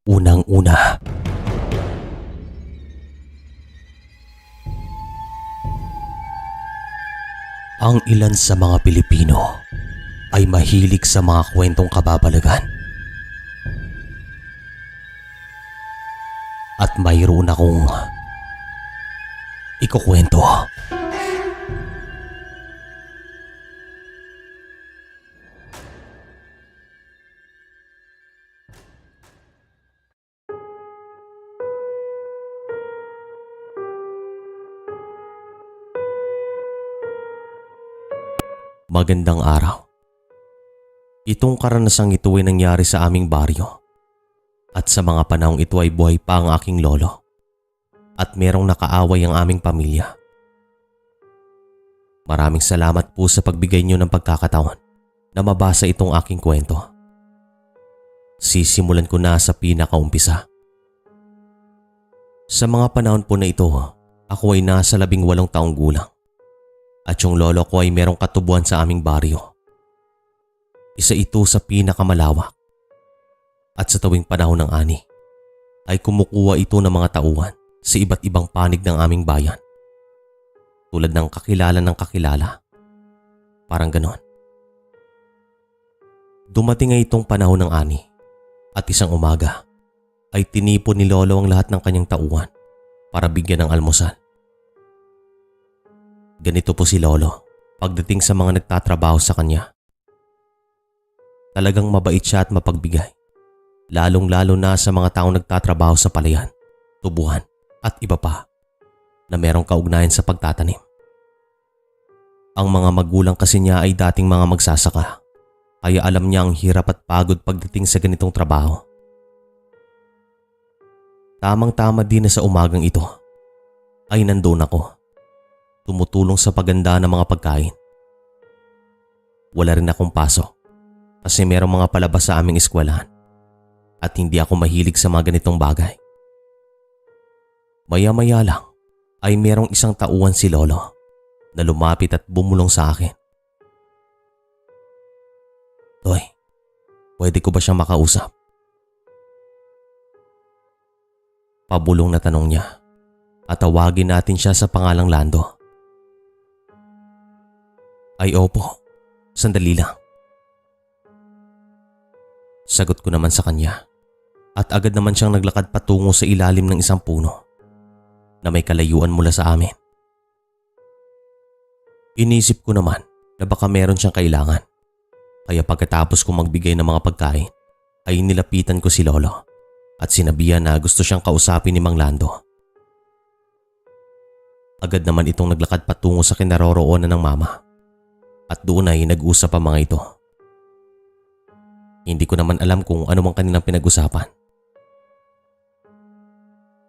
Unang-una, ang ilan sa mga Pilipino ay mahilig sa mga kwentong kababalagan. At mayroon akong ikukwento. Magandang araw. Itong karanasang ito ay nangyari sa aming baryo. At sa mga panahong ito ay buhay pa ang aking lolo. At merong nakaaway ang aming pamilya. Maraming salamat po sa pagbigay niyo ng pagkakataon na mabasa itong aking kwento. Sisimulan ko na sa pinakaumpisa. Sa mga panahon po na ito, ako ay nasa 18 taong gulang. At yung lolo ko ay merong katubuan sa aming baryo. Isa ito sa pinakamalawak. At sa tuwing panahon ng ani, ay kumukuha ito ng mga tauhan sa iba't ibang panig ng aming bayan. Tulad ng kakilala ng kakilala. Parang ganon. Dumating ay itong panahon ng ani at isang umaga ay tinipon ni lolo ang lahat ng kanyang tauhan para bigyan ng almusal. Ganito po si lolo pagdating sa mga nagtatrabaho sa kanya. Talagang mabait siya at mapagbigay, lalong-lalo na sa mga taong nagtatrabaho sa palayan, tubuhan at iba pa na merong kaugnayan sa pagtatanim. Ang mga magulang kasi niya ay dating mga magsasaka, kaya alam niya ang hirap at pagod pagdating sa ganitong trabaho. Tamang-tama din na sa umagang ito ay nandun ako, tumutulong sa pagganda ng mga pagkain. Wala rin akong pasok kasi merong mga palabas sa aming eskwelahan at hindi ako mahilig sa mga ganitong bagay. Maya-maya lang ay merong isang tauhan si lolo na lumapit at bumulong sa akin. Toy, pwede ko ba siyang makausap? Pabulong na tanong niya at tawagin natin siya sa pangalang Lando. Ay opo, sandali lang. Sagot ko naman sa kanya at agad naman siyang naglakad patungo sa ilalim ng isang puno na may kalayuan mula sa amin. Inisip ko naman na baka meron siyang kailangan, kaya pagkatapos kong magbigay ng mga pagkain ay nilapitan ko si lolo at sinabihan na gusto siyang kausapin ni Mang Lando. Agad naman itong naglakad patungo sa kinaroroonan ng mama. At doon ay nag-usap ang mga ito. Hindi ko naman alam kung ano mang kanilang pinag-usapan.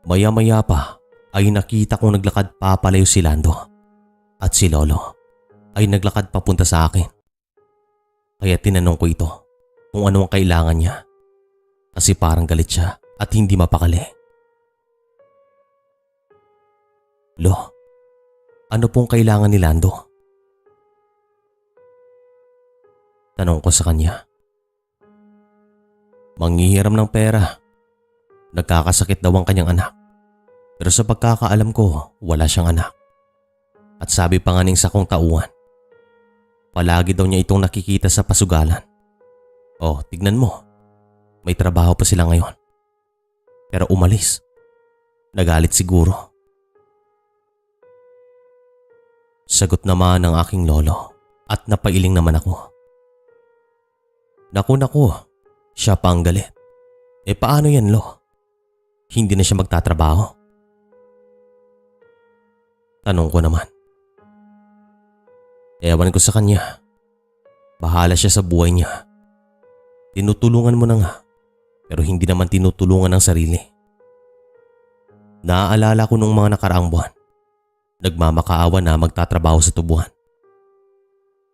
Maya-maya pa ay nakita kong naglakad papalayo si Lando at si lolo ay naglakad papunta sa akin. Kaya tinanong ko ito kung ano ang kailangan niya kasi parang galit siya at hindi mapakali. Lo, ano pong kailangan ni Lando? Tanong ko sa kanya. Manghihiram ng pera. Nagkakasakit daw ang kanyang anak. Pero sa pagkakaalam ko, wala siyang anak. At sabi pa nga ng isa kong tauhan, palagi daw niya itong nakikita sa pasugalan. Oh, tignan mo. May trabaho pa sila ngayon. Pero umalis. Nagalit siguro. Sagot naman ng aking lolo at napailing naman ako. Naku, siya pa ang galit. Paano yan, lo? Hindi na siya magtatrabaho? Tanong ko naman. Ewan ko sa kanya. Bahala siya sa buhay niya. Tinutulungan mo na nga, pero hindi naman tinutulungan ang sarili. Naaalala ko nung mga nakaraang buwan. Nagmamakaawa na magtatrabaho sa tubuhan.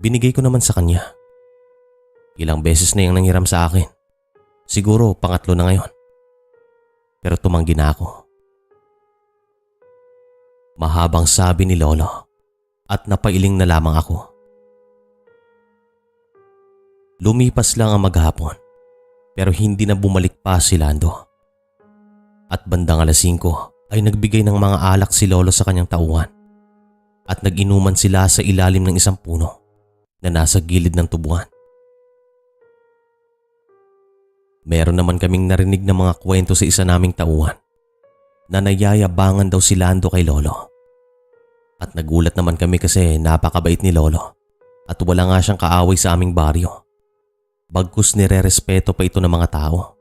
Binigay ko naman sa kanya. Ilang beses na yung nanghiram sa akin. Siguro pangatlo na ngayon. Pero tumanggi na ako. Mahabang sabi ni lolo at napailing na lamang ako. Lumipas lang ang maghapon pero hindi na bumalik pa si Lando At bandang alas 5 ay nagbigay ng mga alak si lolo sa kanyang tauhan at nag-inuman sila sa ilalim ng isang puno na nasa gilid ng tubuan. Meron naman kaming narinig na mga kwento sa isa naming tauhan na nayayabangan daw si Lando kay lolo. At nagulat naman kami kasi napakabait ni lolo at wala nga siyang kaaway sa aming baryo. Bagkus nire-respeto pa ito ng mga tao.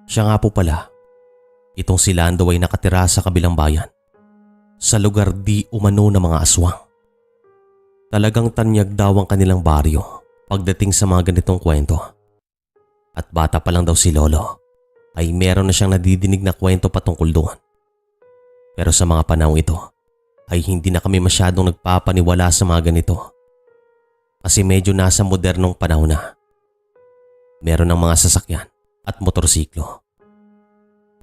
Siya nga po pala, itong si Lando ay nakatira sa kabilang bayan, sa lugar di umano ng mga aswang. Talagang tanyag daw ang kanilang baryo pagdating sa mga ganitong kwento. At bata pa lang daw si lolo ay meron na siyang nadidinig na kwento patungkol doon. Pero sa mga panahon ito ay hindi na kami masyadong nagpapaniwala sa mga ganito. Kasi medyo nasa modernong panahon na. Meron ng mga sasakyan at motorsiklo.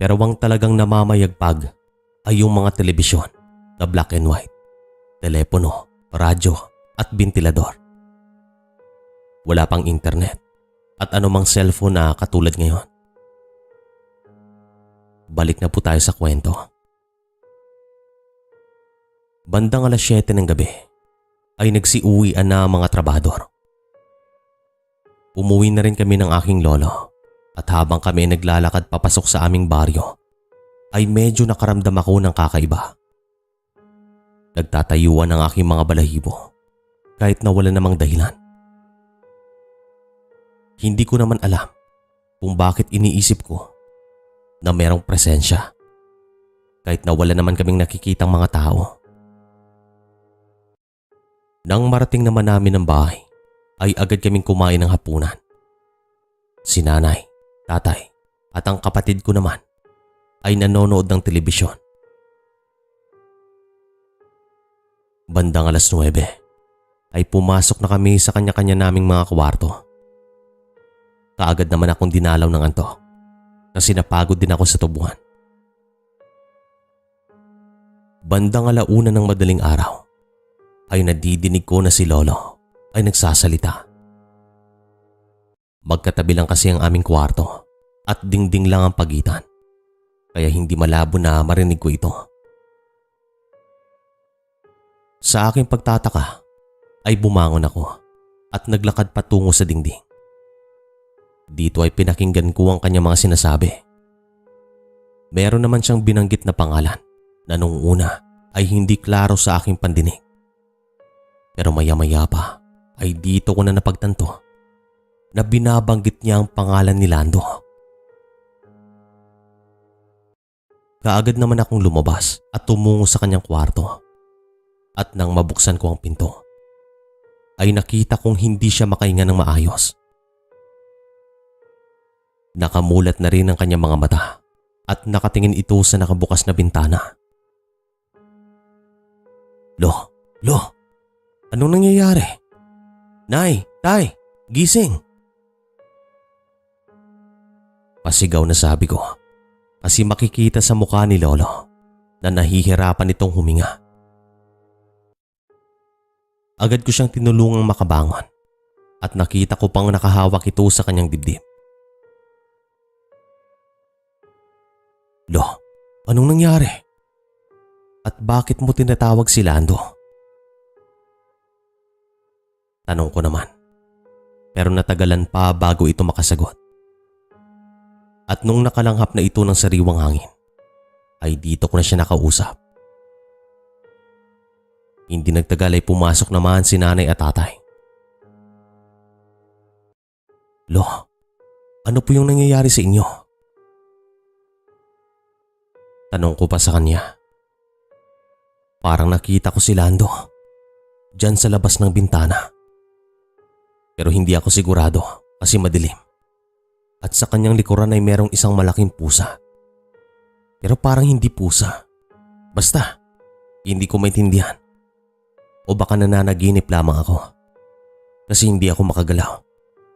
Pero ang talagang namamayagpag ay yung mga telebisyon na black and white, telepono, radyo at bentilador. Wala pang internet at anumang cellphone na katulad ngayon. Balik na po tayo sa kwento. Bandang alas 7 ng gabi ay nagsiuwian na ang mga trabador. Umuwi na rin kami ng aking lolo at habang kami naglalakad papasok sa aming baryo ay medyo nakaramdam ako ng kakaiba. Nagtatayuan ang aking mga balahibo kahit na wala namang dahilan. Hindi ko naman alam kung bakit iniisip ko na merong presensya kahit na wala naman kaming nakikitang mga tao. Nang marating naman namin ang bahay ay agad kaming kumain ng hapunan. Si nanay, tatay at ang kapatid ko naman ay nanonood ng telebisyon. Bandang alas 9 ay pumasok na kami sa kanya-kanya naming mga kwarto. Kaagad naman akong dinalaw ng antok kasi napagod din ako sa tubuhan. Bandang alauna ng madaling araw ay nadidinig ko na si lolo ay nagsasalita. Magkatabi lang kasi ang aming kwarto at dingding lang ang pagitan, kaya hindi malabo na marinig ko ito. Sa aking pagtataka ay bumangon ako at naglakad patungo sa dingding. Dito ay pinakinggan ko ang kanyang mga sinasabi. Meron naman siyang binanggit na pangalan na nung una ay hindi klaro sa aking pandinig. Pero maya-maya pa ay dito ko na napagtanto na binabanggit niya ang pangalan ni Lando. Kaagad naman akong lumabas at tumungo sa kanyang kwarto. At nang mabuksan ko ang pinto, ay nakita kong hindi siya makahinga ng maayos. Nakamulat na rin ang kanyang mga mata at nakatingin ito sa nakabukas na bintana. Lo, anong nangyayari? Nay, tay, gising! Pasigaw na sabi ko kasi makikita sa mukha ni lolo na nahihirapan itong huminga. Agad ko siyang tinulungang makabangon at nakita ko pang nakahawak ito sa kanyang dibdib. Lo, anong nangyari? At bakit mo tinatawag si Lando? Tanong ko naman. Pero natagalan pa bago ito makasagot. At nung nakalanghap na ito ng sariwang hangin, ay dito ko na siya nakausap. Hindi nagtagal ay pumasok naman si nanay at tatay. Lo, ano po yung nangyayari sa inyo? Tanong ko pa sa kanya. Parang nakita ko si Lando diyan sa labas ng bintana. Pero hindi ako sigurado kasi madilim. At sa kanyang likuran ay merong isang malaking pusa. Pero parang hindi pusa. Basta, hindi ko maintindihan. O baka nananaginip lamang ako. Kasi hindi ako makagalaw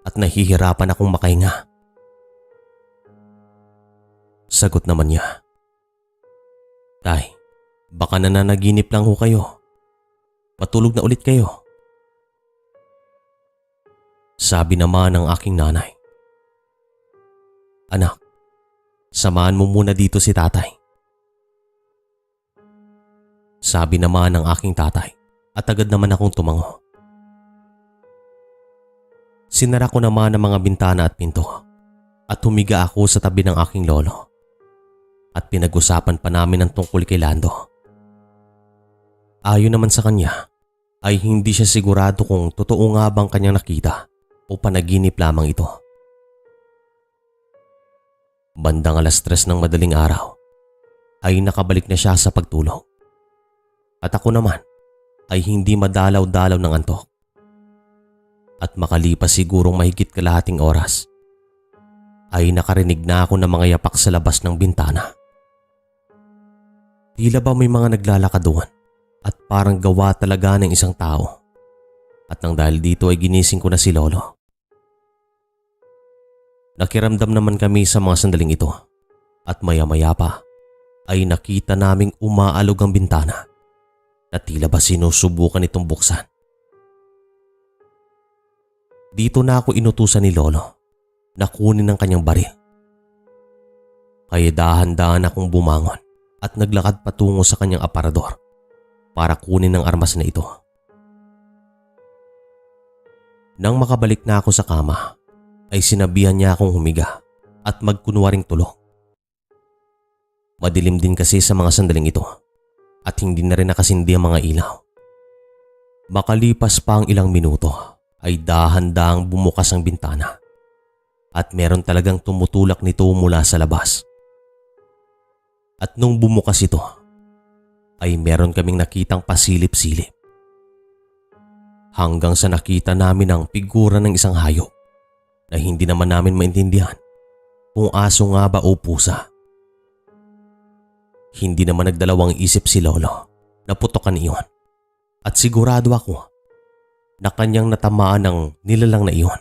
at nahihirapan akong makahinga. Sagot naman niya. Tay, baka nananaginip lang ho kayo. Matulog na ulit kayo. Sabi naman ng aking nanay. Anak, samahan mo muna dito si tatay. Sabi naman ng aking tatay at agad naman akong tumango. Sinara ko naman ang mga bintana at pinto at humiga ako sa tabi ng aking lolo. At pinag-usapan pa namin ang tungkol kay Lando. Ayon naman sa kanya ay hindi siya sigurado kung totoo nga bang kanyang nakita o panaginip lamang ito. Bandang 3:00 ng madaling araw ay nakabalik na siya sa pagtulog. At ako naman ay hindi madalaw-dalaw ng antok. At makalipas sigurong mahigit kalahating oras ay nakarinig na ako ng mga yapak sa labas ng bintana. Tila ba may mga naglalakad doon at parang gawa talaga ng isang tao. At nang dahil dito ay ginising ko na si lolo. Nakiramdam naman kami sa mga sandaling ito at maya-maya pa ay nakita naming umaalog ang bintana na tila ba sinusubukan itong buksan. Dito na ako inutusan ni lolo na kunin ang kanyang baril. Kaya dahan-dahan akong bumangon at naglakad patungo sa kanyang aparador para kunin ang armas na ito. Nang makabalik na ako sa kama, ay sinabihan niya akong humiga at magkunwaring tulog. Madilim din kasi sa mga sandaling ito at hindi na rin nakasindi ang mga ilaw. Makalipas pa ang ilang minuto ay dahan-dahang bumukas ang bintana at meron talagang tumutulak nito mula sa labas. At nung bumukas ito, ay meron kaming nakitang pasilip-silip. Hanggang sa nakita namin ang figura ng isang hayop na hindi naman namin maintindihan kung aso nga ba o pusa. Hindi naman nagdalawang isip si lolo na putokan iyon at sigurado ako na kanyang natamaan ng nilalang na iyon.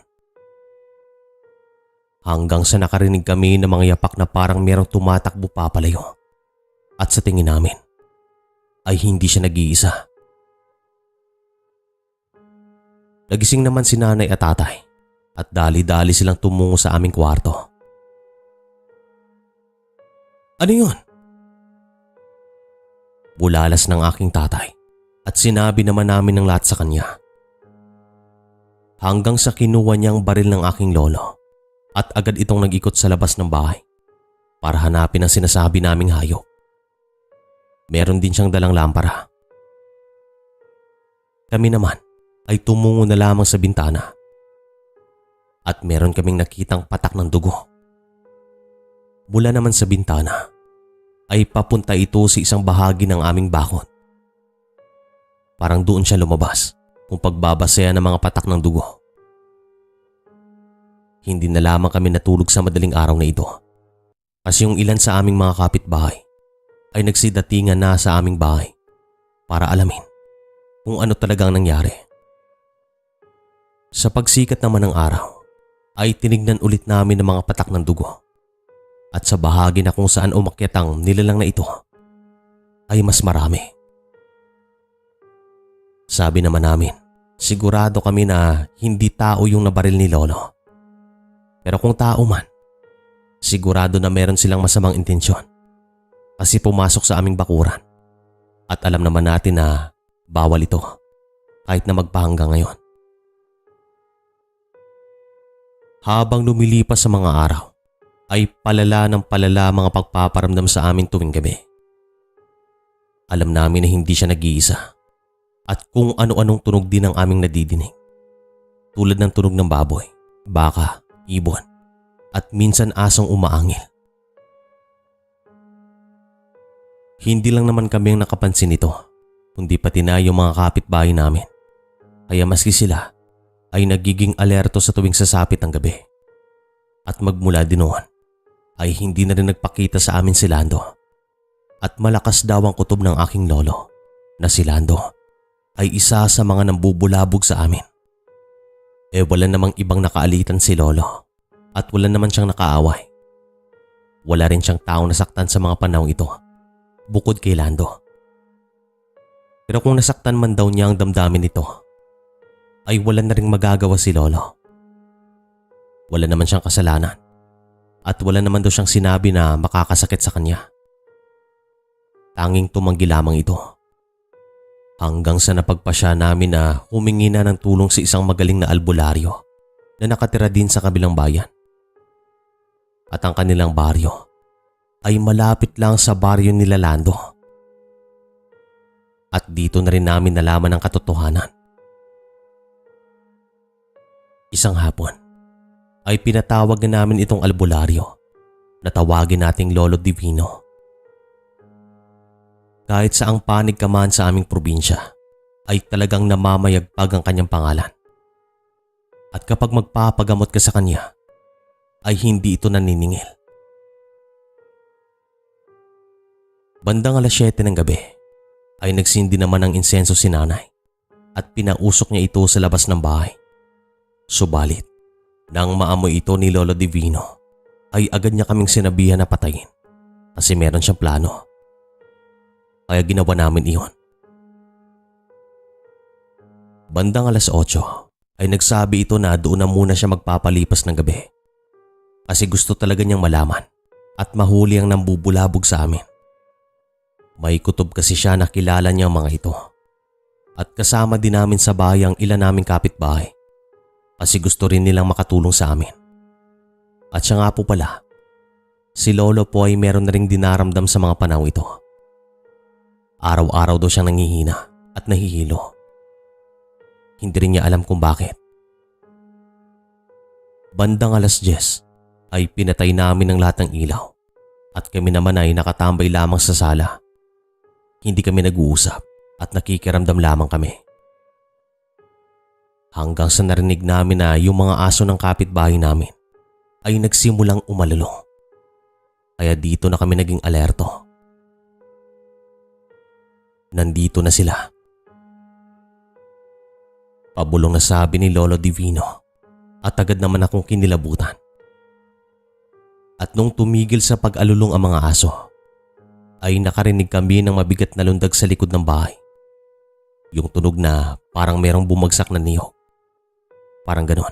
Hanggang sa nakarinig kami ng mga yapak na parang merong tumatakbo papalayo. At sa tingin namin ay hindi siya nag-iisa. Nagising naman si nanay at tatay at dali-dali silang tumungo sa aming kwarto. Ano yun? Bulalas ng aking tatay at sinabi naman namin ng lahat sa kanya. Hanggang sa kinuha niya ang baril ng aking lolo at agad itong nag-ikot sa labas ng bahay para hanapin ang sinasabi naming hayop. Meron din siyang dalang lampara. Kami naman ay tumungo na lamang sa bintana at meron kaming nakitang patak ng dugo. Mula naman sa bintana ay papunta ito sa isang bahagi ng aming bakod. Parang doon siya lumabas kung pagbabasaya ng mga patak ng dugo. Hindi na lamang kami natulog sa madaling araw na ito kasi yung ilan sa aming mga kapitbahay ay nagsidatingan na sa aming bahay para alamin kung ano talagang nangyari. Sa pagsikat naman ng araw ay tinignan ulit namin ang mga patak ng dugo at sa bahagi na kung saan umakyat ang nilalang na ito ay mas marami. Sabi naman namin, sigurado kami na hindi tao yung nabaril ni lolo. Pero kung tao man, sigurado na meron silang masamang intensyon. Kasi pumasok sa aming bakuran at alam naman natin na bawal ito kahit na magpahanggang ngayon. Habang lumilipas sa mga araw ay palala ng palala mga pagpaparamdam sa amin tuwing gabi. Alam namin na hindi siya nag-iisa at kung ano-anong tunog din ang aming nadidinig. Tulad ng tunog ng baboy, baka, ibon at minsan asong umaangil. Hindi lang naman kami ang nakapansin nito, kundi pati na yung mga kapitbahay namin. Kaya maski sila ay nagiging alerto sa tuwing sasapit ang gabi. At magmula din noon ay hindi na rin nagpakita sa amin si Lando. At malakas daw ang kutob ng aking lolo na si Lando ay isa sa mga nambubulabog sa amin. Wala namang ibang nakaalitan si lolo at wala naman siyang nakaaway. Wala rin siyang taong nasaktan sa mga panahong ito. Bukod kay Lando. Pero kung nasaktan man daw niya ang damdamin nito, ay wala na ring magagawa si lolo. Wala naman siyang kasalanan at wala naman daw siyang sinabi na makakasakit sa kanya. Tanging tumanggi lamang ito. Hanggang sa napagpasya namin na humingi na ng tulong sa isang magaling na albularyo na nakatira din sa kabilang bayan. At ang kanilang baryo ay malapit lang sa baryo nila Lando. At dito na rin namin nalaman ang katotohanan. Isang hapon ay pinatawag na namin itong albularyo na tawagin nating Lolo Divino. Kahit saang panig ka man sa aming probinsya ay talagang namamayagpag ang kanyang pangalan. At kapag magpapagamot ka sa kanya ay hindi ito naniningil. Bandang 7:00 ng gabi ay nagsindi naman ng insenso si nanay at pinausok niya ito sa labas ng bahay. Subalit, nang maamoy ito ni Lolo Divino ay agad niya kaming sinabihan na patayin kasi meron siyang plano. Kaya ginawa namin iyon. Bandang 8:00 ay nagsabi ito na doon na muna siya magpapalipas ng gabi kasi gusto talaga niyang malaman at mahuli ang nambubulabog sa amin. May kutob kasi siya na kilala niya mga ito at kasama din namin sa bahay ang ilan naming kapitbahay kasi gusto rin nilang makatulong sa amin. At siya nga po pala, si Lolo po ay meron na ring dinaramdam sa mga panahon ito. Araw-araw daw siyang nangihina at nahihilo. Hindi rin niya alam kung bakit. Bandang 10:00 ay pinatay namin ang lahat ng ilaw at kami naman ay nakatambay lamang sa sala. Hindi kami nag-uusap at nakikiramdam lamang kami. Hanggang sa narinig namin na yung mga aso ng kapitbahay namin ay nagsimulang umalulong. Kaya dito na kami naging alerto. Nandito na sila. Pabulong na sabi ni Lolo Divino at agad naman akong kinilabutan. At nung tumigil sa pag-alulong ang mga aso, ay nakarinig kami ng mabigat na lundag sa likod ng bahay. Yung tunog na parang merong bumagsak na niyog. Parang ganon.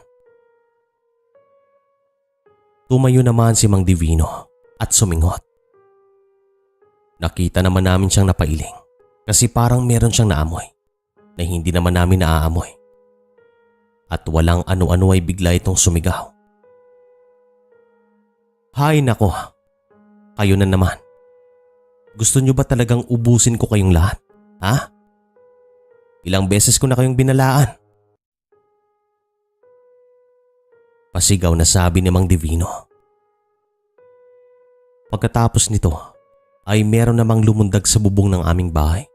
Tumayo naman si Mang Divino at sumingot. Nakita naman namin siyang napailing. Kasi parang meron siyang naamoy na hindi naman namin naaamoy. At walang ano-ano ay bigla itong sumigaw. Hay nako, kayo na naman. Gusto niyo ba talagang ubusin ko kayong lahat? Ha? Ilang beses ko na kayong binalaan. Pasigaw na sabi ni Mang Divino. Pagkatapos nito ay meron namang lumundag sa bubong ng aming bahay.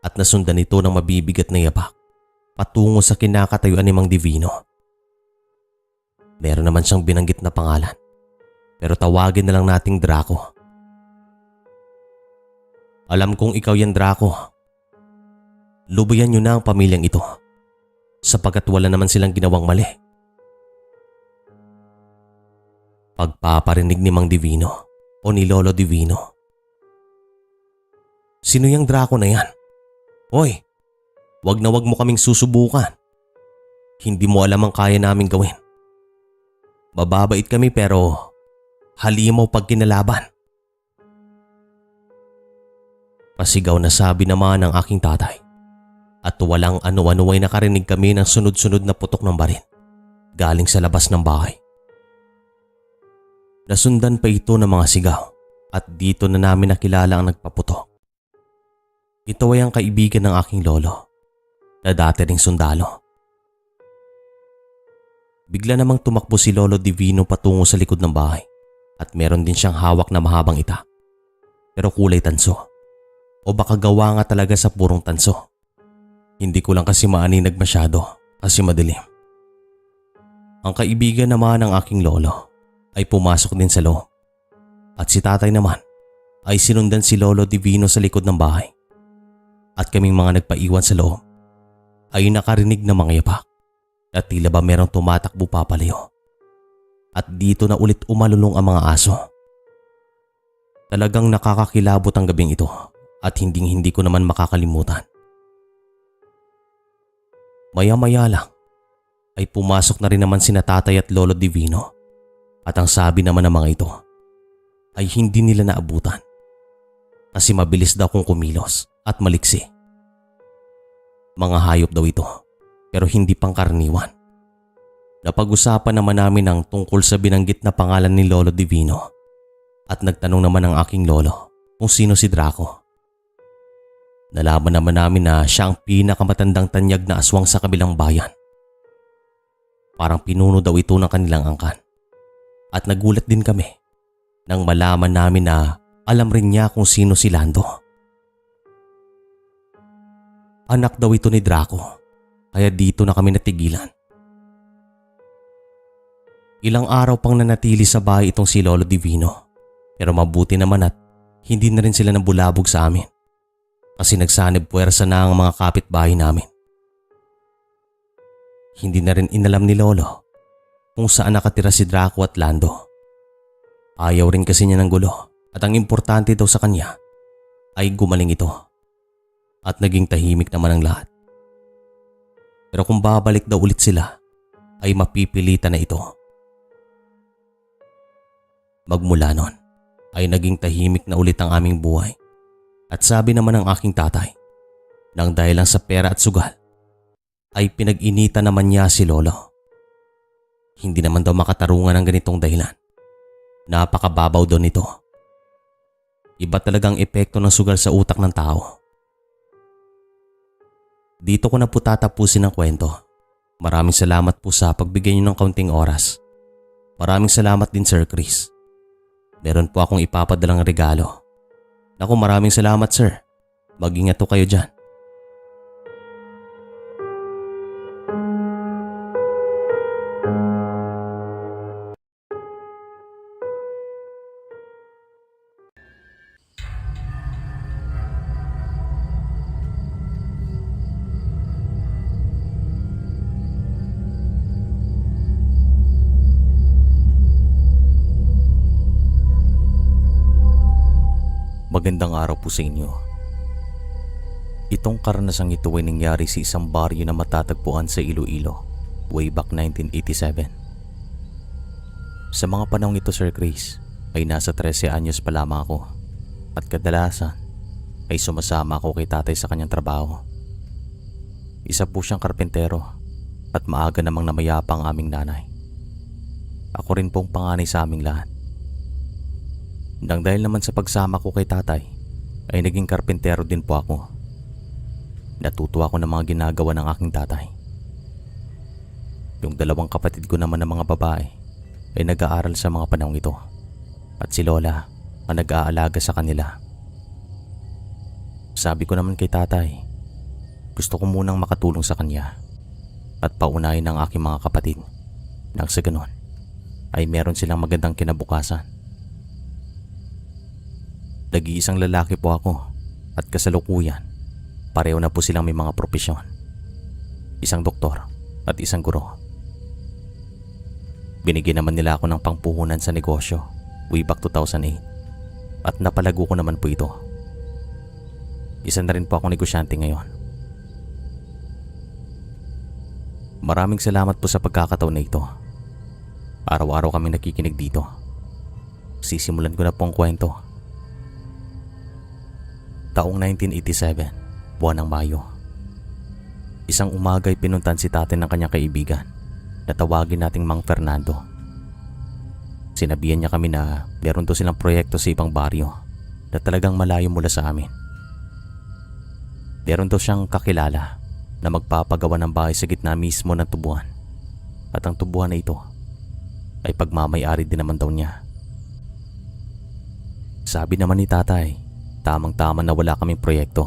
At nasundan ito ng mabibigat na yapak patungo sa kinakatayuan ni Mang Divino. Meron naman siyang binanggit na pangalan pero tawagin na lang nating Draco. Alam kong ikaw yan, Draco. Lubayan niyo na ang pamilyang ito sapagkat wala naman silang ginawang mali. Pagpaparinig ni Mang Divino o ni Lolo Divino. Sino yung Draco na yan? Hoy, wag na wag mo kaming susubukan. Hindi mo alam ang kaya naming gawin. Mababait kami pero halimaw pag kinalaban. Pasigaw na sabi naman ng aking tatay. At walang ano-ano ay nakarinig kami ng sunod-sunod na putok ng baril galing sa labas ng bahay. Nasundan pa ito ng mga sigaw at dito na namin nakilala ang nagpaputok. Ito ay ang kaibigan ng aking lolo na dati ring sundalo. Bigla namang tumakbo si Lolo Divino patungo sa likod ng bahay at meron din siyang hawak na mahabang itak pero kulay tanso o baka gawa nga talaga sa purong tanso. Hindi ko lang kasi maaninag masyado kasi madilim. Ang kaibigan naman ng aking lolo ay pumasok din sa loob at si tatay naman ay sinundan si Lolo Divino sa likod ng bahay. At kaming mga nagpaiwan sa loob ay nakarinig ng mga yapak at tila ba merong tumatakbo papalayo. At dito na ulit umalulong ang mga aso. Talagang nakakakilabot ang gabing ito at hindi ko naman makakalimutan. Maya-maya lang ay pumasok na rin naman sina tatay at Lolo Divino At ang sabi naman ng mga ito ay hindi nila naabutan kasi mabilis daw kung kumilos at maliksi. Mga hayop daw ito pero hindi pangkaraniwan. Napag-usapan naman namin ang tungkol sa binanggit na pangalan ni Lolo Divino at nagtanong naman ang aking lolo kung sino si Draco. Nalaman naman namin na siya ang pinakamatandang tanyag na aswang sa kabilang bayan. Parang pinuno daw ito ng kanilang angkan. At nagulat din kami nang malaman namin na alam rin niya kung sino si Lando. Anak daw ito ni Draco, kaya dito na kami natigilan. Ilang araw pang nanatili sa bahay itong si Lolo Divino, pero mabuti naman at hindi na rin sila nabulabog sa amin kasi nagsanib puwersa na ang mga kapitbahay namin. Hindi na rin inalam ni Lolo kung saan nakatira si Draco at Lando. Ayaw rin kasi niya ng gulo at ang importante daw sa kanya ay gumaling ito at naging tahimik naman ang lahat. Pero kung babalik daw ulit sila ay mapipilitan na ito. Magmula nun ay naging tahimik na ulit ang aming buhay at sabi naman ng aking tatay nang dahil lang sa pera at sugal ay pinag-inita naman niya si Lolo. Hindi naman daw makatarungan ng ganitong dahilan. Napakababaw daw nito. Iba talagang epekto ng sugal sa utak ng tao. Dito ko na po tatapusin ang kwento. Maraming salamat po sa pagbigay niyo ng kaunting oras. Maraming salamat din Sir Chris. Meron po akong ipapadalang regalo. Naku, maraming salamat sir. Mag-ingat po kayo dyan. Magandang araw po sa inyo. Itong karanasang ito ay nangyari sa isang baryo na matatagpuan sa Iloilo way back 1987. Sa mga panahong ito Sir Chris ay nasa 13 anyos pa lamang ako at kadalasan ay sumasama ako kay tatay sa kanyang trabaho. Isa po siyang karpentero at maaga namang namayapa ang aming nanay. Ako rin pong panganay sa aming lahat. Nang dahil naman sa pagsama ko kay tatay ay naging karpentero din po ako. Natuto ako ng mga ginagawa ng aking tatay. Yung dalawang kapatid ko naman ng mga babae ay nag-aaral sa mga panahong ito at si Lola ang nag-aalaga sa kanila. Sabi ko naman kay tatay, gusto ko munang makatulong sa kanya at paunahin ang aking mga kapatid nang sa ganon ay meron silang magandang kinabukasan. Nag-iisang lalaki po ako at kasalukuyan pareho na po silang may mga propesyon. Isang doktor at isang guro. Binigyan naman nila ako ng pangpuhunan sa negosyo way back 2008 at napalago ko naman po ito. Isa na rin po akong negosyante ngayon. Maraming salamat po sa pagkakataon na ito. Araw-araw kami nakikinig dito. Sisimulan ko na po ang kwento. Taong 1987, buwan ng Mayo. Isang umaga ay pinuntan si tatay ng kanyang kaibigan na tawagin nating Mang Fernando. Sinabihan niya kami na meron to silang proyekto sa ibang baryo na talagang malayo mula sa amin. Meron to siyang kakilala na magpapagawa ng bahay sa gitna mismo ng tubuan at ang tubuan na ito ay pagmamay-ari din naman daw niya. Sabi naman ni tatay, tamang-tama na wala kaming proyekto,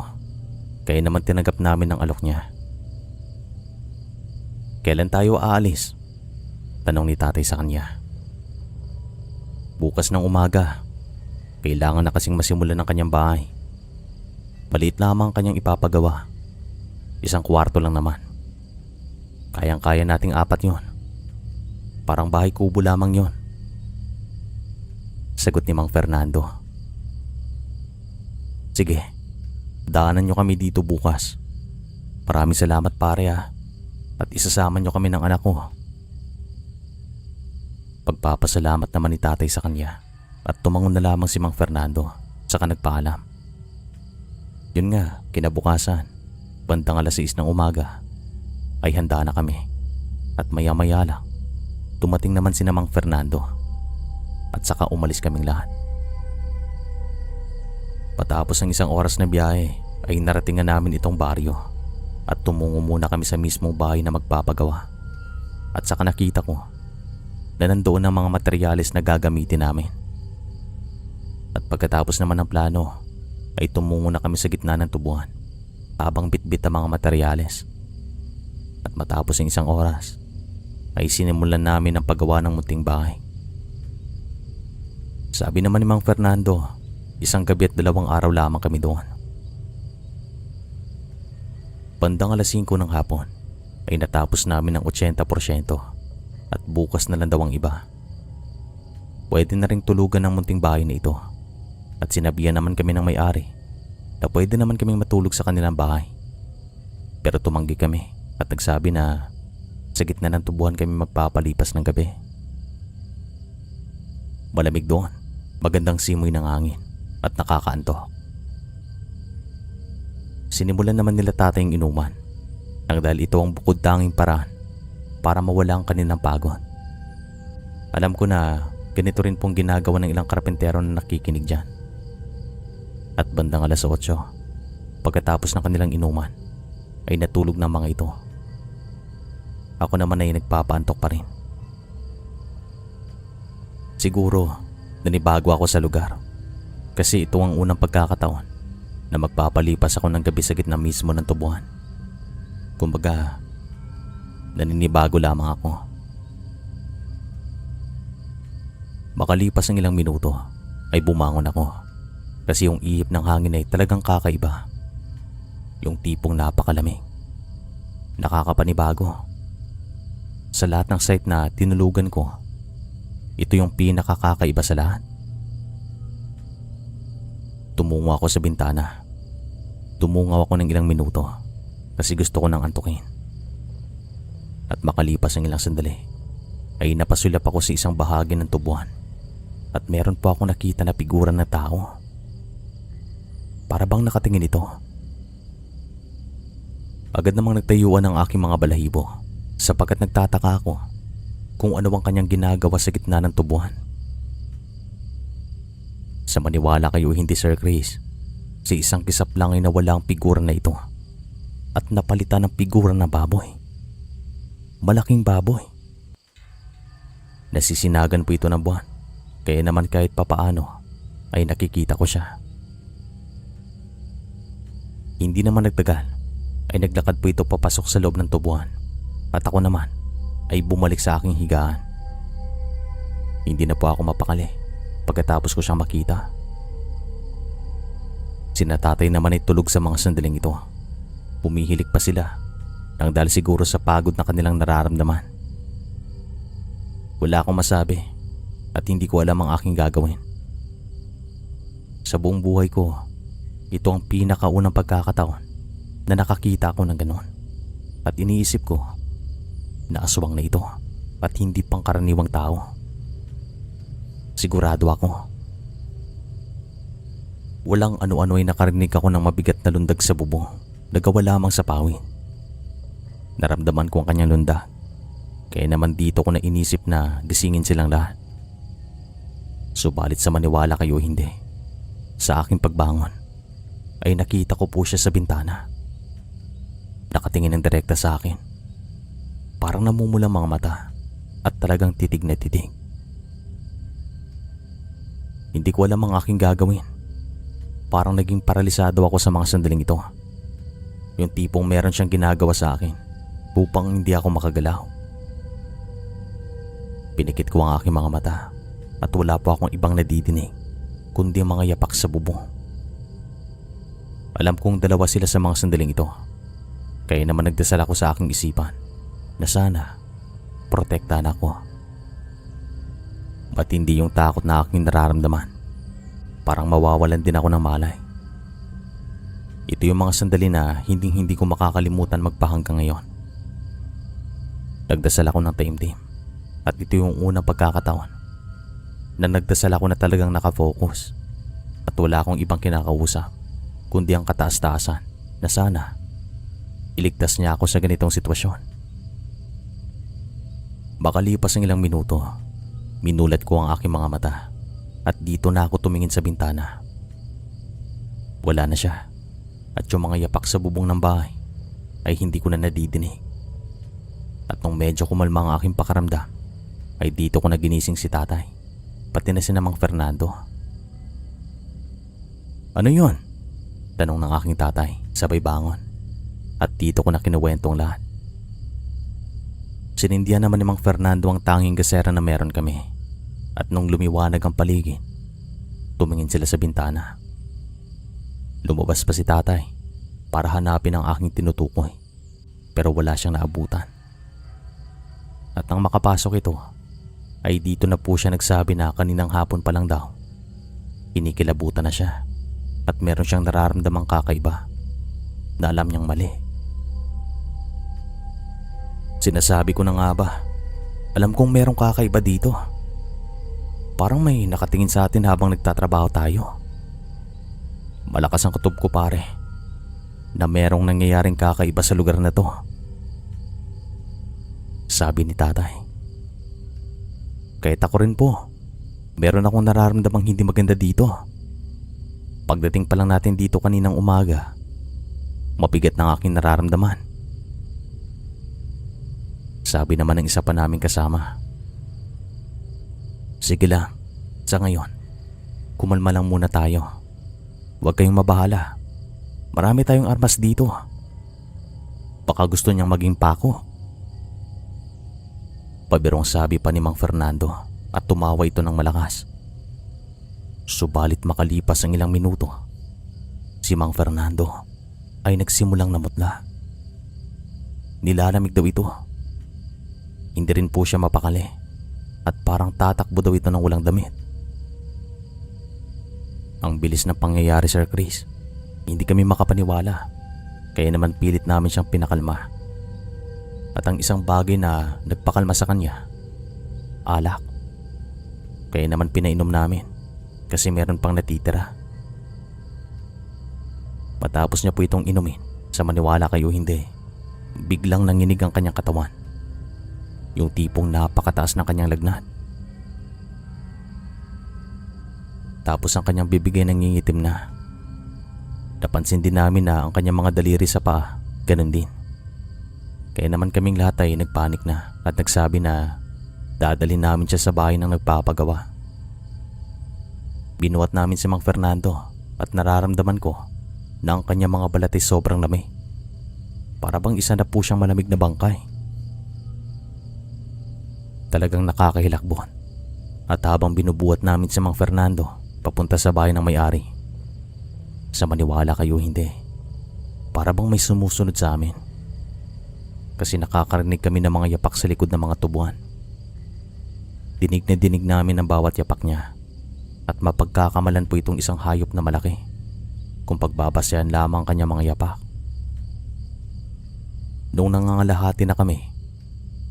kaya naman tinanggap namin ang alok niya. Kailan tayo aalis? Tanong ni tatay sa kanya. Bukas ng umaga. Kailangan na kasing masimulan ng kanyang bahay. Maliit lamang kanyang ipapagawa. Isang kwarto lang naman. Kayang-kaya nating 4 yon. Parang bahay kubo lamang yon. Sagot ni Mang Fernando. Sige, daanan nyo kami dito bukas. Maraming salamat pare ha. At isasama nyo kami ng anak ko. Pagpapasalamat naman ni tatay sa kanya at tumangon na lamang si Mang Fernando saka nagpaalam. Yun nga, kinabukasan, bandang 6:00 ng umaga ay handa na kami at maya-maya lang dumating naman si Mang Fernando at saka umalis kaming lahat. Patapos ng 1 oras na biyahe ay naratingan namin itong baryo at tumungo muna kami sa mismong bahay na magpapagawa. At saka nakita ko na nandoon ang mga materyales na gagamitin namin. At pagkatapos naman ng plano ay tumungo na kami sa gitna ng tubuhan habang bitbit ang mga materyales. At matapos ng 1 oras ay sinimulan namin ang paggawa ng munting bahay. Sabi naman ni Mang Fernando, 1 gabi at 2 araw lamang kami doon. Bandang 5:00 ng hapon ay natapos namin ng 80% at bukas na lang daw ang iba. Pwede na ring tulugan ng munting bahay na ito at sinabihan naman kami ng may-ari na pwede naman kaming matulog sa kanilang bahay. Pero tumanggi kami at nagsabi na sa gitna ng tubuhan kami magpapalipas ng gabi. Malamig doon, magandang simoy ng hangin at nakakaantok. Sinimulan naman nila tatay ang inuman nang dahil ito ang bukod tanging paraan para mawala ang kanilang pagod. Alam ko na ganito rin pong ginagawa ng ilang karpentero na nakikinig dyan. At bandang 8:00, pagkatapos ng kanilang inuman, ay natulog ng mga ito. Ako naman ay nagpapaantok pa rin. Siguro nanibago ako sa lugar kasi ito ang unang pagkakataon na magpapalipas ako ng gabi sa gitna mismo ng tubuhan. Kumbaga, naninibago lamang ako. Makalipas ng ilang minuto ay bumangon ako kasi yung ihip ng hangin ay talagang kakaiba. Yung tipong napakalamig. Nakakapanibago. Sa lahat ng site na tinulugan ko, ito yung pinakakakaiba sa lahat. Tumungo ako sa bintana. Tumungaw ako ng ilang minuto kasi gusto ko nang antukin. At makalipas ang ilang sandali ay napasulap ako sa isang bahagi ng tubuhan at meron po ako nakita na figura na tao. Para bang nakatingin ito. Agad namang nagtayuan ang aking mga balahibo sapagkat nagtataka ako kung ano ang kanyang ginagawa sa gitna ng tubuhan. Sa maniwala kayo hindi, Sir Chris, sa isang kisap lang ay nawala ang figura na ito at napalitan ng figura na baboy. Malaking baboy. Nasisinagan po ito ng buwan, kaya naman kahit papaano ay nakikita ko siya. Hindi naman nagtagal ay naglakad po ito papasok sa loob ng tubuhan at ako naman ay bumalik sa aking higaan. Hindi na po ako mapakali pagkatapos ko siyang makita. Sina tatay naman ay tulog sa mga sandaling ito. Pumihilik pa sila nang dahil siguro sa pagod na kanilang nararamdaman. Wala akong masabi at hindi ko alam ang aking gagawin. Sa buong buhay ko, ito ang pinakaunang pagkakataon na nakakita ako ng ganon. At iniisip ko na aswang na ito at hindi pangkaraniwang tao. Sigurado ako. Walang ano-ano ay nakarinig ako ng mabigat na lundag sa bubong na gawa lamang sa pawid. Naramdaman ko ang kanyang lundag. Kaya naman dito ko na inisip na gisingin silang lahat. Subalit sa maniwala kayo hindi, sa aking pagbangon ay nakita ko po siya sa bintana. Nakatingin ng direkta sa akin. Parang namumula mga mata at talagang titig na titig. Hindi ko alam ang aking gagawin. Parang naging paralisado ako sa mga sandaling ito. Yung tipong meron siyang ginagawa sa akin upang hindi ako makagalaw. Pinikit ko ang aking mga mata at wala po akong ibang nadidinig kundi mga yapak sa bubong. Alam kong dalawa sila sa mga sandaling ito. Kaya naman nagdasal ako sa aking isipan na sana protektahan ako. Ba't hindi yung takot na aking nararamdaman? Parang mawawalan din ako ng malay. Ito yung mga sandali na hindi ko makakalimutan magpahanggang ngayon. Nagdasal ako ng taimtim At ito yung unang pagkakataon na nagdasal ako na talagang nakafocus at wala akong ibang kinakausap kundi ang kataas-taasan na sana iligtas niya ako sa ganitong sitwasyon. Makalipas ang ilang minuto, minulat ko ang aking mga mata at dito na ako tumingin sa bintana. Wala na siya at yung mga yapak sa bubong ng bahay ay hindi ko na nadidinig. At nung medyo kumalma ang aking pakaramdam ay dito ko na ginising si tatay pati na si Mang Fernando. Ano yun? Tanong ng aking tatay sabay bangon at dito ko na kinuwentong lahat. Sinindihan naman ni Mang Fernando ang tanging gasera na meron kami at nung lumiwanag ang paligid, tumingin sila sa bintana. Lumabas pa si tatay para hanapin ang aking tinutukoy pero wala siyang naabutan. At nang makapasok ito, ay dito na po siya nagsabi na kaninang hapon pa lang daw kinikilabutan na siya at meron siyang nararamdamang kakaiba na alam niyang mali. Sinasabi ko na nga ba, alam kong merong kakaiba dito. Parang may nakatingin sa atin habang nagtatrabaho tayo. Malakas ang kutob ko pare na merong nangyayaring kakaiba sa lugar na to, sabi ni tatay. Kahit ako rin po, meron akong nararamdamang hindi maganda dito. Pagdating pa lang natin dito kaninang umaga, mabigat ng aking nararamdaman, sabi naman ng isa pa naming kasama. Sige lang, sa ngayon, kumalma lang muna tayo. Huwag kayong mabahala. Marami tayong armas dito. Baka gusto niyang maging pako. Pabirong sabi pa ni Mang Fernando at tumawa ito ng malakas. Subalit makalipas ang ilang minuto, si Mang Fernando ay nagsimulang namutla. Nilalamig daw ito. Hindi rin po siya mapakali at parang tatakbo daw ito ng walang damit. Ang bilis ng pangyayari, Sir Chris. Hindi kami makapaniwala. Kaya naman pilit namin siyang pinakalma. At ang isang bagay na nagpakalma sa kanya, alak. Kaya naman pinainom namin kasi meron pang natitira. Matapos niya po itong inumin, sa maniwala kayo hindi, biglang nanginig ang kanyang katawan. Yung tipong napakataas ng kanyang lagnat. Tapos ang kanyang bibig ay nangingitim na. Napansin din namin na ang kanyang mga daliri sa paa, ganun din. Kaya naman kaming lahat ay nagpanik na at nagsabi na dadalhin namin siya sa bahay ng nagpapagawa. Binuhat namin si Mang Fernando at nararamdaman ko na ang kanyang mga balat ay sobrang lamig. Para bang isa na po siyang malamig na bangkay. Talagang nakakahilakbon. At habang binubuhat namin si Mang Fernando papunta sa bahay ng may-ari, sa maniwala kayo hindi, para bang may sumusunod sa amin. Kasi nakakarinig kami ng mga yapak sa likod ng mga tubuan. Dinig na dinig namin ang bawat yapak niya at mapagkakamalan po itong isang hayop na malaki kung pagbabasehan lamang kanya mga yapak. Noong nangangalahati na kami,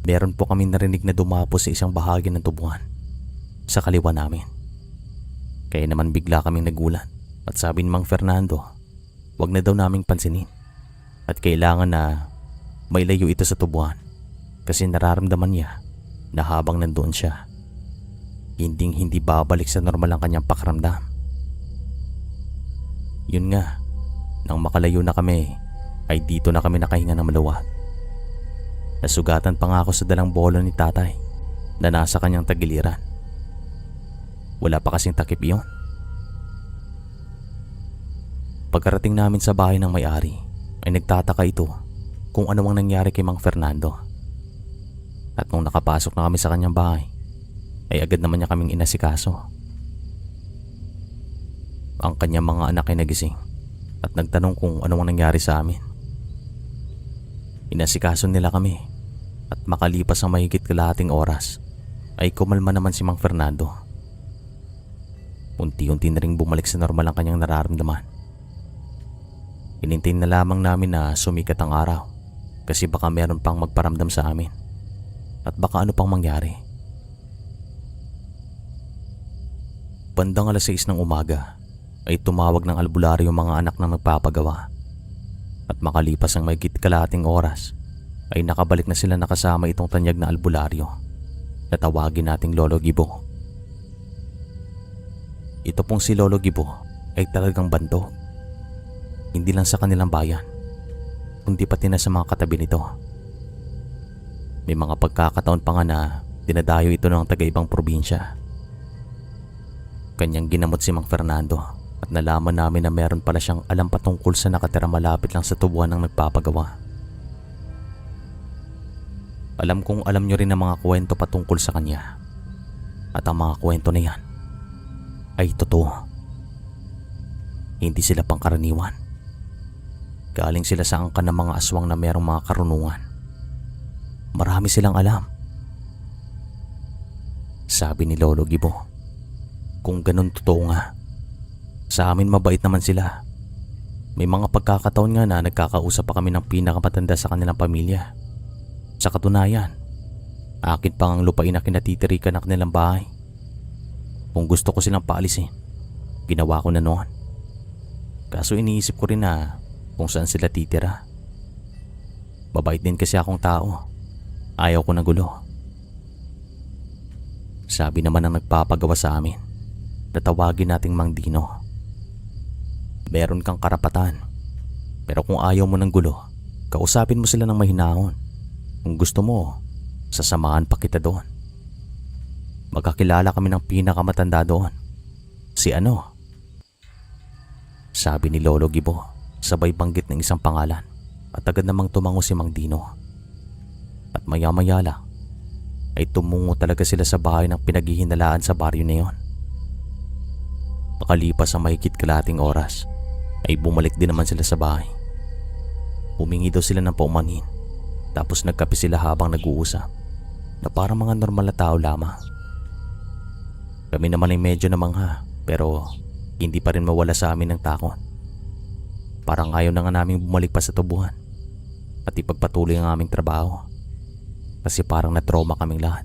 meron po kami narinig na dumapo sa isang bahagi ng tubuan sa kaliwa namin. Kaya naman bigla kaming nagulat at sabi ni Mang Fernando, wag na daw naming pansinin at kailangan na may layo ito sa tubuan kasi nararamdaman niya na habang nandoon siya, hindi babalik sa normal ang kanyang pakiramdam. Yun nga, nang makalayo na kami, ay dito na kami nakahinga ng maluwag. Nasugatan pa nga ako sa dalang bolo ni tatay na nasa kanyang tagiliran. Wala pa kasing takip iyon. Pagkarating namin sa bahay ng may-ari, ay nagtataka ito kung ano ang nangyari kay Mang Fernando. At nung nakapasok na kami sa kanyang bahay, ay agad naman niya kaming inasikaso. Ang kanyang mga anak ay nagising at nagtanong kung ano ang nangyari sa amin. Inasikaso nila kami at makalipas ang mahigit kalahating oras ay kumalma naman si Mang Fernando. Unti-unti na ring bumalik sa normal ang kanyang nararamdaman. Hinintay na lamang namin na sumikat ang araw kasi baka meron pang magparamdam sa amin at baka ano pang mangyari Bandang 6:00 ng umaga ay tumawag ng albularyo yung mga anak na nagpapagawa. At makalipas ang mahigit kalahating oras ay nakabalik na sila nakasama itong tanyag na albularyo na tawagin nating Lolo Gibo. Ito pong si Lolo Gibo ay talagang bandog. Hindi lang sa kanilang bayan, kundi pati na sa mga katabi nito. May mga pagkakataon pa nga na dinadayo ito ng taga-ibang probinsya. Kanyang ginamot si Mang Fernando at nalaman namin na meron pala siyang alam patungkol sa nakatira malapit lang sa tubuan ng nagpapagawa. Alam kong alam nyo rin ang mga kwento patungkol sa kanya. At ang mga kwento na yan ay totoo. Hindi sila pangkaraniwan. Galing sila sa angkan ng mga aswang na merong mga karunungan. Marami silang alam. Sabi ni Lolo Gibo, kung ganun totoo nga, sa amin mabait naman sila. May mga pagkakataon nga na nagkakausap pa kami ng pinakamatanda sa kanilang pamilya. Sa katunayan, akin pang ang lupain na kinatitirikan ng kanilang bahay. Kung gusto ko silang paalisin, ginawa ko na noon. Kaso iniisip ko rin na kung saan sila titira. Mabait din kasi akong tao. Ayaw ko ng gulo. Sabi naman ng nagpapagawa sa amin na tawagin nating Mang Dino. Meron kang karapatan, pero kung ayaw mo ng gulo, kausapin mo sila ng mahinahon. Kung gusto mo, sasamahan pa kita doon. Magkakilala kami ng pinakamatanda doon. Si ano? Sabi ni Lolo Gibo, sabay banggit ng isang pangalan, at agad namang tumango si Mang Dino. At maya-maya lang ay tumungo talaga sila sa bahay ng pinaghihinalaan sa baryo na yon. Makalipas ang mahigit kalahating oras ay bumalik din naman sila sa bahay. Humingi daw sila ng paumanhin, tapos nagkape sila habang nag-uusap na parang mga normal na tao lamang. Kami naman ay medyo namangha, pero hindi pa rin mawala sa amin ng takot. Parang ayaw na nga namin bumalik pa sa tubuhan at ipagpatuloy ang aming trabaho. Kasi parang na-trauma kaming lahat.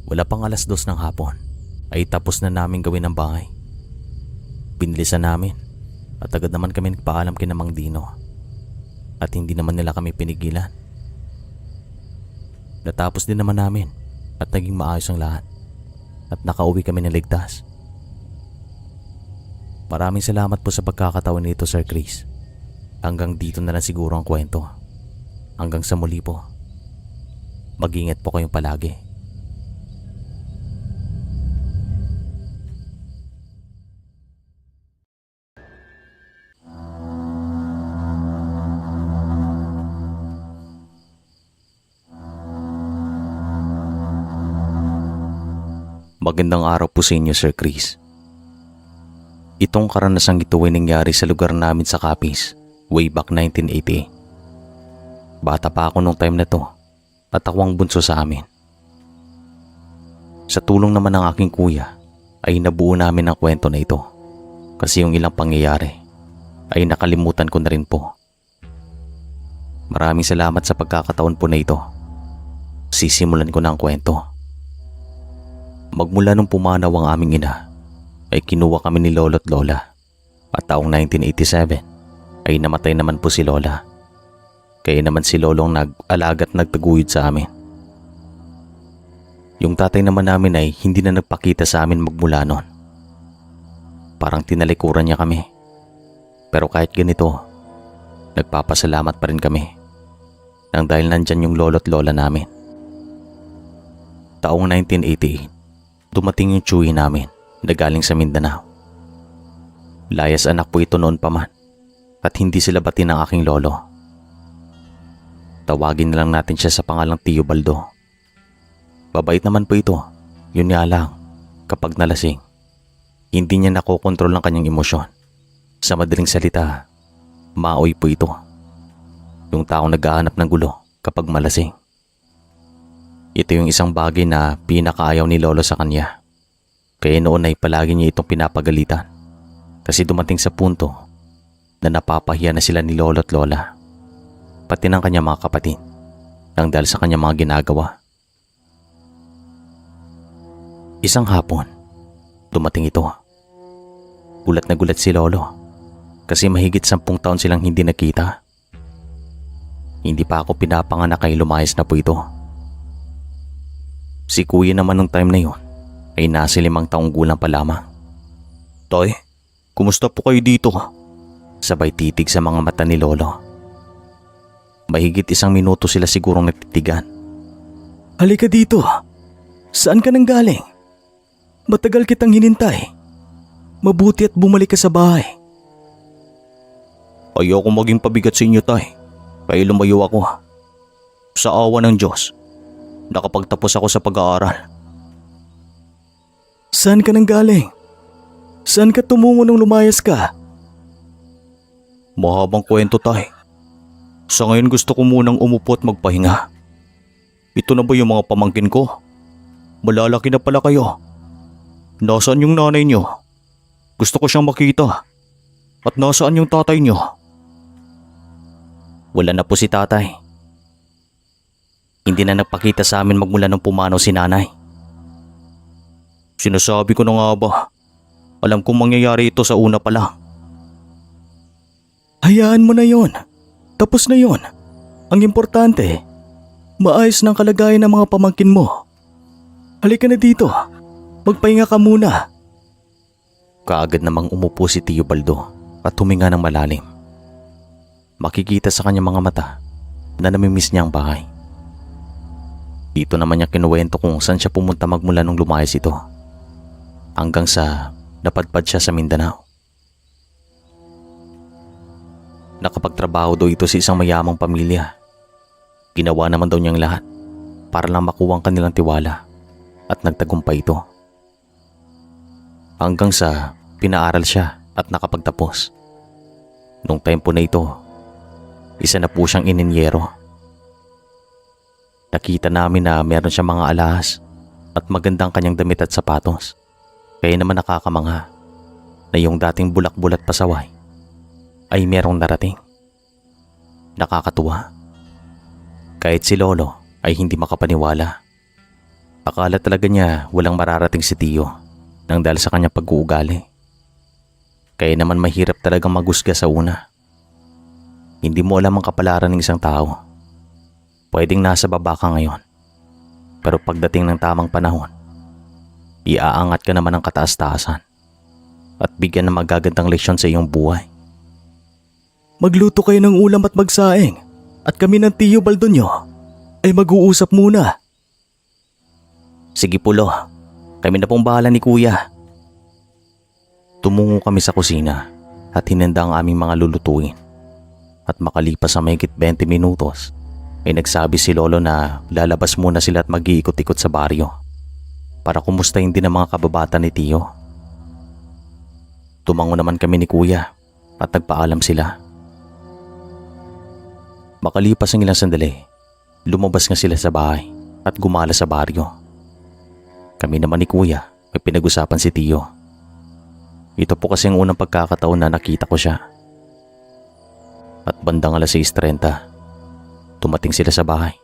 Wala pang 2:00 ng hapon ay tapos na namin gawin ang bahay. Pinilisan namin at agad naman kami nagpaalam kina Mang Dino. At hindi naman nila kami pinigilan. Natapos din naman namin at naging maayos ang lahat. At nakauwi kami ng ligtas. Maraming salamat po sa pagkakataon nito, Sir Chris. Hanggang dito na lang siguro ang kwento. Hanggang sa muli po. Mag-ingat po kayong palagi. Magandang araw po sa inyo, Sir Chris. Itong karanasang ito ay nangyari sa lugar namin sa Capiz, way back 1988. Bata pa ako nung time na to at ako ang bunso sa amin. Sa tulong naman ng aking kuya ay nabuo namin ang kwento na ito kasi yung ilang pangyayari ay nakalimutan ko na rin po. Maraming salamat sa pagkakataon po na ito. Sisimulan ko na ang kwento. Magmula nung pumanaw ang aming ina, ay kinuha kami ni Lolo at Lola. At taong 1987 ay namatay naman po si Lola. Kaya naman si Lolong nag-alaga at nagtaguyod sa amin. Yung tatay naman namin ay hindi na nagpakita sa amin magmula noon. Parang tinalikuran niya kami. Pero kahit ganito, nagpapasalamat pa rin kami nang dahil nandyan yung lolo at lola namin. Taong 1988, dumating yung tsuhi namin na galing sa Mindanao. Layas anak po ito noon pa man at hindi sila bati ng aking lolo. Tawagin na lang natin siya sa pangalang Tio Baldo. Babait naman po ito, yun nga lang, kapag nalasing, hindi niya nakokontrol ang kanyang emosyon. Sa madaling salita, maoy po ito. Yung taong naghahanap ng gulo kapag malasing. Ito yung isang bagay na pinakaayaw ni Lolo sa kanya. Kaya noon ay palagi niya itong pinapagalitan. Kasi dumating sa punto na napapahiya na sila ni Lolo at Lola. Pati ng kanyang mga kapatid. Nang dahil sa kanyang mga ginagawa. Isang hapon dumating ito. Gulat na gulat si Lolo kasi mahigit 10 taon silang hindi nakita. Hindi pa ako pinapanganak ay lumayas na po ito. Si Kuya naman nung time na yun ay nasa 5 taong gulang pa lamang. Tay, kumusta po kayo dito? Sabay titig sa mga mata ni Lolo. Mahigit 1 minuto sila sigurong nagtitigan. Halika dito. Saan ka nang galing? Matagal kitang hinintay. Mabuti at bumalik ka sa bahay. Ayoko maging pabigat sa inyo, tay. Kaya lumayo ako. Sa awa ng Diyos, nakapagtapos ako sa pag-aaral. Saan ka nang galing? Saan ka tumungo nung lumayas ka? Mahabang kwento, tay. Sa ngayon gusto ko munang umupo at magpahinga. Ito na ba yung mga pamangkin ko? Malalaki na pala kayo. Nasaan yung nanay niyo? Gusto ko siyang makita. At nasaan yung tatay niyo? Wala na po si tatay. Hindi na nagpakita sa amin magmula nung pumanaw si nanay. Sinasabi ko na nga ba? Alam kong mangyayari ito sa una pa lang. Hayaan mo na yon. Tapos na yon. Ang importante, maayos ng kalagayan ng mga pamangkin mo. Halika na dito. Magpahinga ka muna. Kaagad namang umupo si Tio Baldo at huminga ng malalim. Makikita sa kanyang mga mata na namimiss niya ang bahay. Dito naman niya kinuwento kung saan siya pumunta magmula nung lumayas ito. Hanggang sa napadpad siya sa Mindanao. Nakapagtrabaho daw ito sa isang mayamang pamilya. Ginawa naman daw niyang lahat para lang makuha ang kanilang tiwala at nagtagumpay ito. Hanggang sa pinaaral siya at nakapagtapos. Nung tempo na ito, isa na po siyang ininyero. Nakita namin na meron siyang mga alahas at magandang kanyang damit at sapatos. Kaya naman nakakamangha na yung dating bulak-bulat pasaway ay merong narating. Nakakatuwa. Kahit si Lolo ay hindi makapaniwala. Akala talaga niya walang mararating si Tio nang dahil sa kanyang pag-uugali. Kaya naman mahirap talagang magusga sa una. Hindi mo alam ang kapalaran ng isang tao. Pwedeng nasa baba ka ngayon. Pero pagdating ng tamang panahon, iaangat ka naman ng kataas-taasan at bigyan ng magagandang leksyon sa iyong buhay. Magluto kayo ng ulam at magsaing at kami ng Tio Baldo nyo ay mag-uusap muna. Sige po, Lo. Kami na pong bahala ni Kuya. Tumungo kami sa kusina at hinanda ang aming mga lulutuin. At makalipas sa mahigit 20 minutos ay nagsabi si Lolo na lalabas muna sila at mag-iikot-ikot sa baryo para kumustahin din ang mga kababata ni Tio. Tumango naman kami ni Kuya at nagpaalam sila. Makalipas ang ilang sandali, lumabas nga sila sa bahay at gumala sa baryo. Kami naman ni Kuya ay pinag-usapan si Tio. Ito po kasi ang unang pagkakataon na nakita ko siya. At bandang 6:30, tumating sila sa bahay.